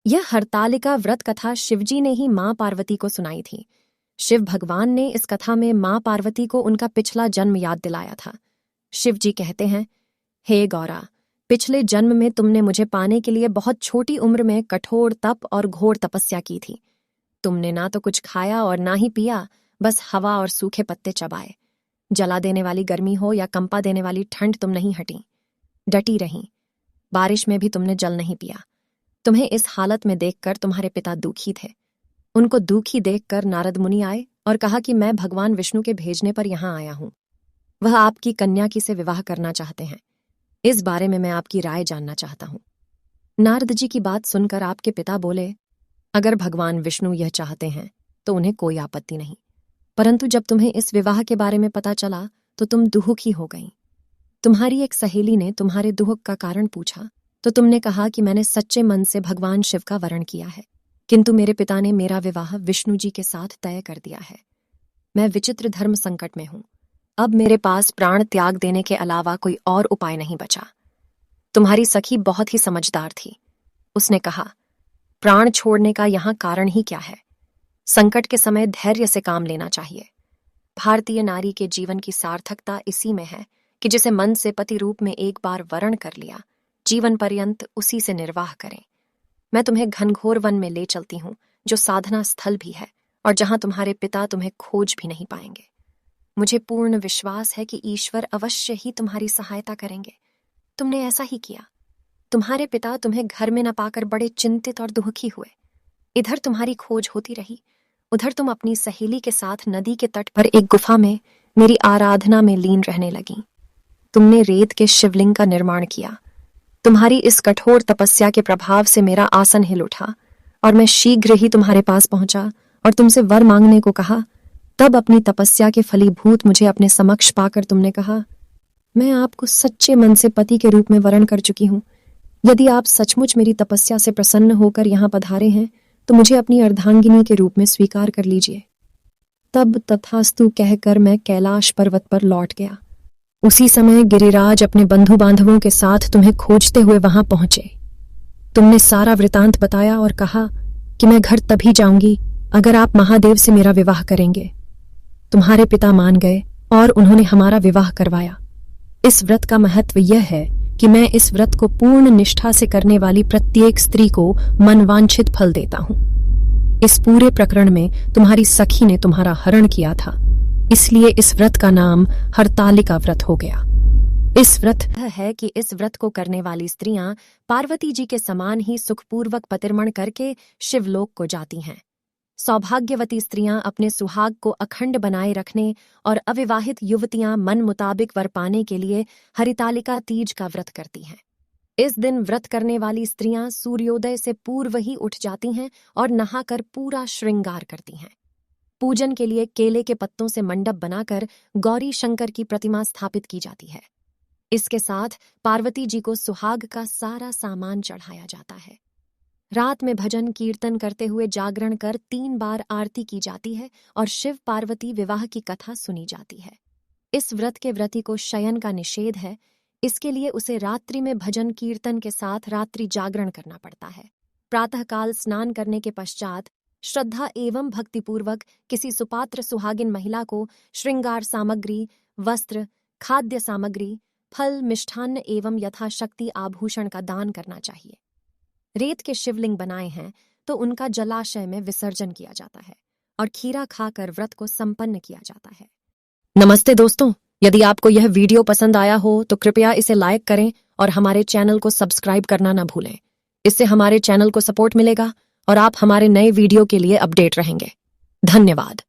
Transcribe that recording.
यह हरतालिका व्रत कथा शिवजी ने ही मां पार्वती को सुनाई थी। शिव भगवान ने इस कथा में मां पार्वती को उनका पिछला जन्म याद दिलाया था। शिवजी कहते हैं, हे गौरा, पिछले जन्म में तुमने मुझे पाने के लिए बहुत छोटी उम्र में कठोर तप और घोर तपस्या की थी। तुमने ना तो कुछ खाया और ना ही पिया, बस हवा और सूखे पत्ते चबाए। जला देने वाली गर्मी हो या कंपा देने वाली ठंड तुम नहीं हटी, डटी रही। बारिश में भी तुमने जल नहीं पिया। तुम्हें इस हालत में देखकर तुम्हारे पिता दुखी थे। उनको दुखी देखकर नारद मुनि आए और कहा कि मैं भगवान विष्णु के भेजने पर यहाँ आया हूँ। वह आपकी कन्या की से विवाह करना चाहते हैं। इस बारे में मैं आपकी राय जानना चाहता हूँ। नारद जी की बात सुनकर आपके पिता बोले, अगर भगवान विष्णु यह चाहते हैं तो उन्हें कोई आपत्ति नहीं, परंतु जब तुम्हें इस विवाह के बारे में पता चला तो तुम दुखी हो गई। तुम्हारी एक सहेली ने तुम्हारे दुख का कारण पूछा तो तुमने कहा कि मैंने सच्चे मन से भगवान शिव का वरण किया है, किंतु मेरे पिता ने मेरा विवाह विष्णु जी के साथ तय कर दिया है। मैं विचित्र धर्म संकट में हूं। अब मेरे पास प्राण त्याग देने के अलावा कोई और उपाय नहीं बचा। तुम्हारी सखी बहुत ही समझदार थी। उसने कहा, प्राण छोड़ने का यहाँ कारण ही क्या है? संकट के समय धैर्य से काम लेना चाहिए। भारतीय नारी के जीवन की सार्थकता इसी में है कि जिसे मन से पति रूप में एक बार वरण कर लिया, जीवन पर्यंत उसी से निर्वाह करें। मैं तुम्हें घनघोर वन में ले चलती हूँ, जो साधना स्थल भी है और जहां तुम्हारे पिता तुम्हें खोज भी नहीं पाएंगे। मुझे पूर्ण विश्वास है कि ईश्वर अवश्य ही तुम्हारी सहायता करेंगे। तुमने ऐसा ही किया। तुम्हारे पिता तुम्हें घर में न पाकर बड़े चिंतित और दुखी हुए। इधर तुम्हारी खोज होती रही, उधर तुम अपनी सहेली के साथ नदी के तट पर एक गुफा में मेरी आराधना में लीन रहने लगी। तुमने रेत के शिवलिंग का निर्माण किया। तुम्हारी इस कठोर तपस्या के प्रभाव से मेरा आसन हिल उठा और मैं शीघ्र ही तुम्हारे पास पहुंचा और तुमसे वर मांगने को कहा। तब अपनी तपस्या के फलीभूत मुझे अपने समक्ष पाकर तुमने कहा, मैं आपको सच्चे मन से पति के रूप में वरण कर चुकी हूं। यदि आप सचमुच मेरी तपस्या से प्रसन्न होकर यहाँ पधारे हैं तो मुझे अपनी अर्धांगिनी के रूप में स्वीकार कर लीजिए। तब तथास्तु कहकर मैं कैलाश पर्वत पर लौट गया। उसी समय गिरिराज अपने बंधु बांधवों के साथ तुम्हें खोजते हुए वहां पहुंचे। तुमने सारा वृतांत बताया और कहा कि मैं घर तभी जाऊंगी अगर आप महादेव से मेरा विवाह करेंगे। तुम्हारे पिता मान गए और उन्होंने हमारा विवाह करवाया। इस व्रत का महत्व यह है कि मैं इस व्रत को पूर्ण निष्ठा से करने वाली प्रत्येक स्त्री को मनवांछित फल देता हूं। इस पूरे प्रकरण में तुम्हारी सखी ने तुम्हारा हरण किया था, इसलिए इस व्रत का नाम हरतालिका व्रत हो गया। इस व्रत है कि इस व्रत को करने वाली स्त्रियां पार्वती जी के समान ही सुखपूर्वक पतिर्मण करके शिवलोक को जाती हैं। सौभाग्यवती स्त्रियां अपने सुहाग को अखंड बनाए रखने और अविवाहित युवतियां मन मुताबिक वर पाने के लिए हरितालिका तीज का व्रत करती हैं। इस दिन व्रत करने वाली स्त्रियां सूर्योदय से पूर्व ही उठ जाती हैं और नहाकर पूरा श्रृंगार करती हैं। पूजन के लिए केले के पत्तों से मंडप बनाकर गौरी शंकर की प्रतिमा स्थापित की जाती है। इसके साथ पार्वती जी को सुहाग का सारा सामान चढ़ाया जाता है। रात में भजन कीर्तन करते हुए जागरण कर 3 बार आरती की जाती है और शिव पार्वती विवाह की कथा सुनी जाती है। इस व्रत के व्रती को शयन का निषेध है, इसके लिए उसे रात्रि में भजन कीर्तन के साथ रात्रि जागरण करना पड़ता है। प्रातःकाल स्नान करने के पश्चात श्रद्धा एवं भक्तिपूर्वक किसी सुपात्र सुहागिन महिला को श्रृंगार सामग्री, वस्त्र, खाद्य सामग्री, फल, मिष्ठान्न एवं यथाशक्ति आभूषण का दान करना चाहिए। रेत के शिवलिंग बनाए हैं तो उनका जलाशय में विसर्जन किया जाता है और खीरा खाकर व्रत को संपन्न किया जाता है। नमस्ते दोस्तों, यदि आपको यह वीडियो पसंद आया हो तो कृपया इसे लाइक करें और हमारे चैनल को सब्सक्राइब करना न भूलें। इससे हमारे चैनल को सपोर्ट मिलेगा और आप हमारे नए वीडियो के लिए अपडेट रहेंगे। धन्यवाद।